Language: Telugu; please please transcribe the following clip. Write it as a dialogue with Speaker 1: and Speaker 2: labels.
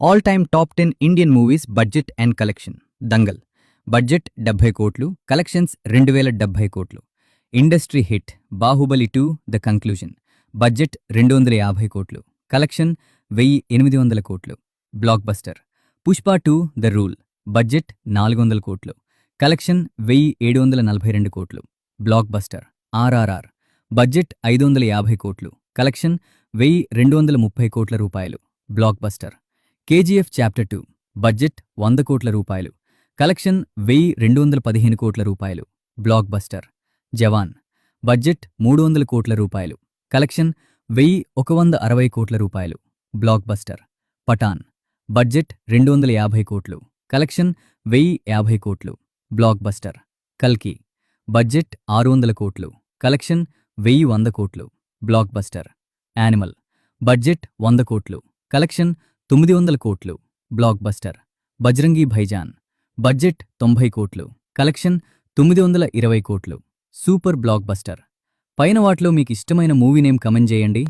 Speaker 1: All time top 10 Indian movies budget and collection. Dangal budget 70 కోట్లు, కలెక్షన్స్ 2070 కోట్లు. Industry hit Baahubali 2 the conclusion, budget 250 కోట్లు, కలెక్షన్ 1800 కోట్లు. Block buster Pushpa 2 the rule, budget 400 కోట్లు, కలెక్షన్ 1742 కోట్లు. బ్లాక్ బస్టర్ ఆర్ఆర్ఆర్, బడ్జెట్ 550 కోట్లు, కలెక్షన్ 1230 కోట్ల రూపాయలు. Block buster KGF chapter 2, budget 100 కోట్ల రూపాయలు, కలెక్షన్ 1215 కోట్ల రూపాయలు. బ్లాక్ బస్టర్ జవాన్, బడ్జెట్ 300 కోట్ల రూపాయలు, కలెక్షన్ 1160 కోట్ల రూపాయలు. బ్లాక్ బస్టర్ పఠాన్, బడ్జెట్ 250 కోట్లు, కలెక్షన్ 1050 కోట్లు. బ్లాక్ బస్టర్ కల్కి, బడ్జెట్ 600 కోట్లు, కలెక్షన్ 1100 కోట్లు. బ్లాక్ బస్టర్ యానిమల్, బడ్జెట్ 100 కోట్లు, కలెక్షన్ 900 కోట్లు. బ్లాక్ బస్టర్ బజరంగి భైజాన్, బడ్జెట్ 90 కోట్లు, కలెక్షన్ 920 కోట్లు. Super block buster. పైన వాటిలో మీకు ఇష్టమైన మూవీ నేమ్ కమెంట్ చేయండి.